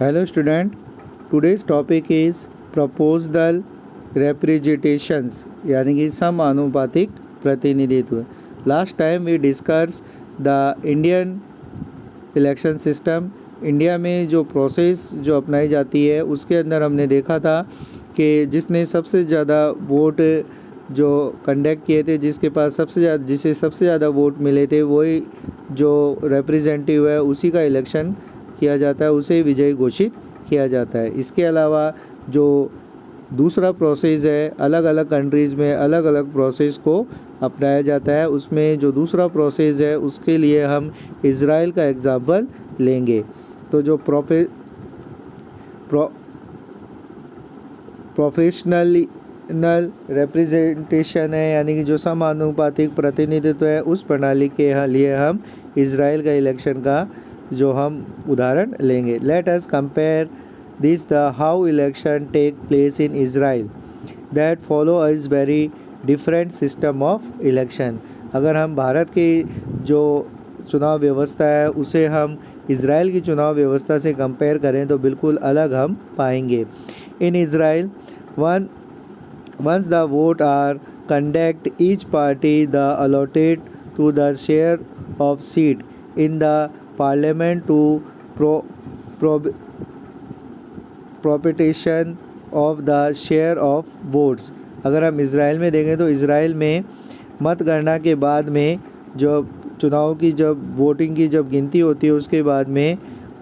Hello student, today's topic is proportional representations यानी कि समानुपातिक प्रतिनिधित्व. Last time we discussed the Indian election system. India में जो प्रोसेस जो अपनाई जाती है उसके अंदर हमने देखा था कि जिसने सबसे ज़्यादा वोट जो कंडक्ट किए थे, जिसे सबसे ज़्यादा वोट मिले थे, वही जो रिप्रेजेंटेटिव है उसी का इलेक्शन किया जाता है, उसे विजयी घोषित किया जाता है. इसके अलावा जो दूसरा प्रोसेस है, अलग अलग कंट्रीज़ में अलग अलग प्रोसेस को अपनाया जाता है. उसमें जो दूसरा प्रोसेस है उसके लिए हम इज़राइल का एग्जाम्पल लेंगे. तो जो प्रोफेशनल रिप्रेजेंटेशन है यानी कि जो समानुपातिक प्रतिनिधित्व है, उस प्रणाली के लिए हम इज़राइल का इलेक्शन का जो हम उदाहरण लेंगे. Let us compare this the how election take place in Israel that follow is very different system of election. अगर हम भारत की जो चुनाव व्यवस्था है उसे हम इज़राइल की चुनाव व्यवस्था से कंपेयर करें तो बिल्कुल अलग हम पाएंगे. इन Israel once the vote are conduct, each party the allotted to the share of seat in the parliament to proportion of the share of votes. अगर हम इज़राइल में देखें तो इज़राइल में मतगणना के बाद में जो चुनाव की जब वोटिंग की जब गिनती होती है उसके बाद में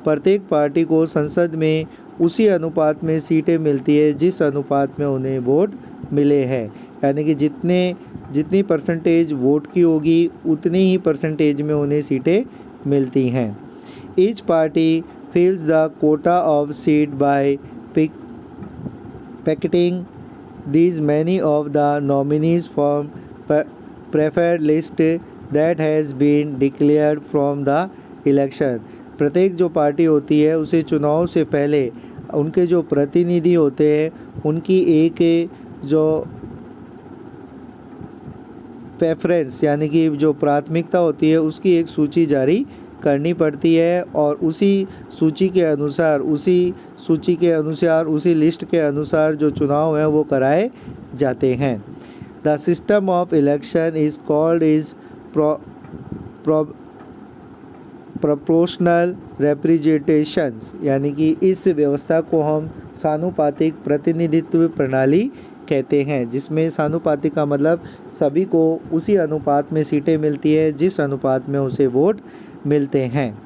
प्रत्येक पार्टी को संसद में उसी अनुपात में सीटें मिलती है जिस अनुपात में उन्हें वोट मिले हैं. यानी कि जितनी परसेंटेज वोट की होगी उतनी ही परसेंटेज में उन्हें सीटें मिलती हैं. Each party fills the quota of seat by packeting these many of the nominees from preferred list that has been declared from the election. प्रत्येक जो पार्टी होती है उसे चुनाव से पहले उनके जो प्रतिनिधि होते हैं उनकी एक जो प्रेफरेंस यानी कि जो प्राथमिकता होती है उसकी एक सूची जारी करनी पड़ती है और उसी सूची के अनुसार उसी लिस्ट के अनुसार जो चुनाव हैं वो कराए जाते हैं. The system of election is called is proportional representations यानी कि इस व्यवस्था को हम सानुपातिक प्रतिनिधित्व प्रणाली कहते हैं, जिसमें सानुपातिक का मतलब सभी को उसी अनुपात में सीटें मिलती है जिस अनुपात में उसे वोट मिलते हैं.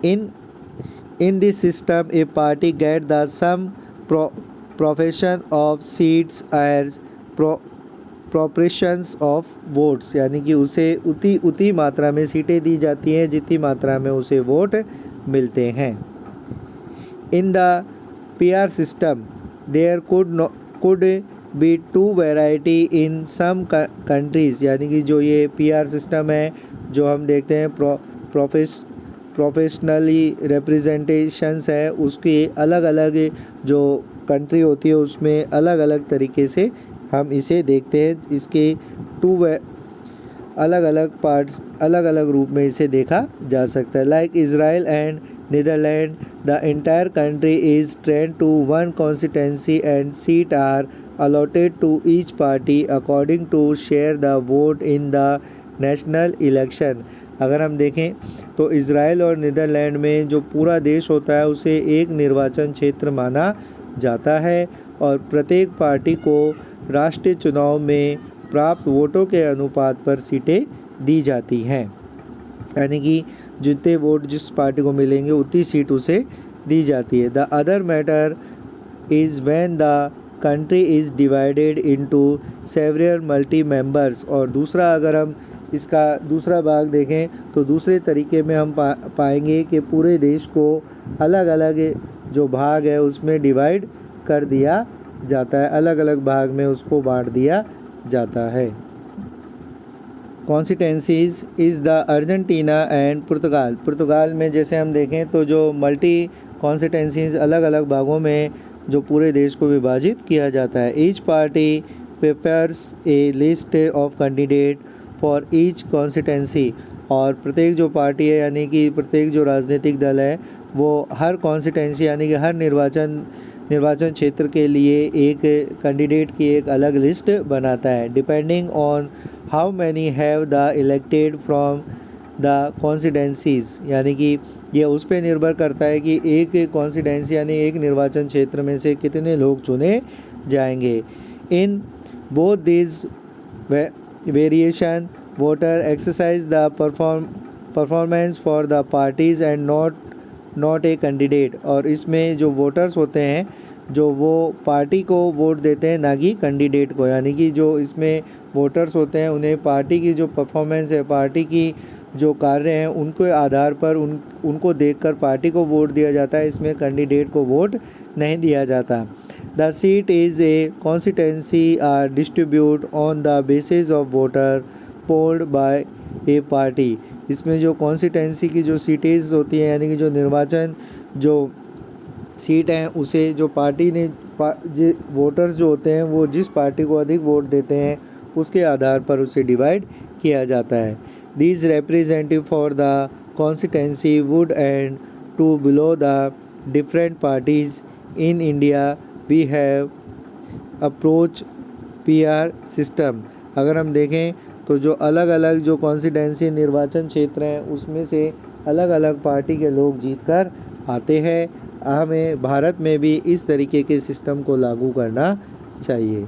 In this system a party get the some profession of seats as proportions of votes यानी कि उसे उतनी मात्रा में सीटें दी जाती हैं जितनी मात्रा में उसे वोट मिलते हैं. In the PR system there could be two variety in some countries यानी कि जो ये पीआर सिस्टम है जो हम देखते हैं प्रोफेशनली रिप्रेजेंटेशंस है, उसकी अलग अलग जो कंट्री होती है उसमें अलग अलग तरीके से हम इसे देखते हैं. इसके अलग अलग पार्ट्स अलग अलग रूप में इसे देखा जा सकता है. Like Israel and Netherland the entire country is trend to one constituency and seat are allotted to each party according to share the vote in the national election. अगर हम देखें तो इज़राइल और नीदरलैंड में जो पूरा देश होता है उसे एक निर्वाचन क्षेत्र माना जाता है और प्रत्येक पार्टी को राष्ट्रीय चुनाव में प्राप्त वोटों के अनुपात पर सीटें दी जाती हैं. यानी कि जितने वोट जिस पार्टी को मिलेंगे उतनी सीट उसे दी जाती है. The other matter is when the country is divided into several multi members. और दूसरा अगर हम इसका दूसरा भाग देखें तो दूसरे तरीके में हम पाएंगे कि पूरे देश को अलग अलग जो भाग है उसमें डिवाइड कर दिया जाता है, अलग अलग भाग में उसको बांट दिया जाता है. Constituencies is the Argentina and Portugal में जैसे हम देखें तो जो मल्टी कॉन्स्टिट्यूंसीज अलग अलग भागों में जो पूरे देश को विभाजित किया जाता है. Each party prepares A list of candidate for each constituency और प्रत्येक जो पार्टी है यानी कि प्रत्येक जो राजनीतिक दल है वो हर कॉन्स्टिटेंसी यानी कि हर निर्वाचन क्षेत्र के लिए एक कैंडिडेट की एक अलग लिस्ट बनाता है। Depending on how many have the elected from the constituencies, यानी कि ये उस पर निर्भर करता है कि एक कॉन्स्टिटेंसी यानी एक निर्वाचन क्षेत्र में से कितने लोग चुने जाएंगे। In both this variation voter exercise the performance for the parties and not a candidate. और इसमें जो वोटर्स होते हैं जो वो पार्टी को वोट देते हैं ना कि कैंडिडेट को, यानी कि जो इसमें वोटर्स होते हैं उन्हें पार्टी की जो परफॉर्मेंस है, पार्टी की जो कार्य हैं उनके आधार पर उनको देखकर पार्टी को वोट दिया जाता है। इसमें कैंडिडेट को वोट नहीं दिया जाता। The seat is a constituency are distribute on the basis of voter polled by a party. इसमें जो कॉन्स्टिटेंसी की जो सीटेज होती हैं यानी कि जो निर्वाचन जो सीट हैं उसे जो पार्टी ने वोटर्स जो होते हैं वो जिस पार्टी को अधिक वोट देते हैं उसके आधार पर उसे डिवाइड किया जाता है। These representative for the constituency would and to below the different parties in India we have approach PR system। अगर हम देखें तो जो अलग अलग जो कॉन्स्टिटेंसी निर्वाचन क्षेत्र हैं उसमें से अलग अलग पार्टी के लोग जीत कर आते हैं। हमें भारत में भी इस तरीके के सिस्टम को लागू करना चाहिए।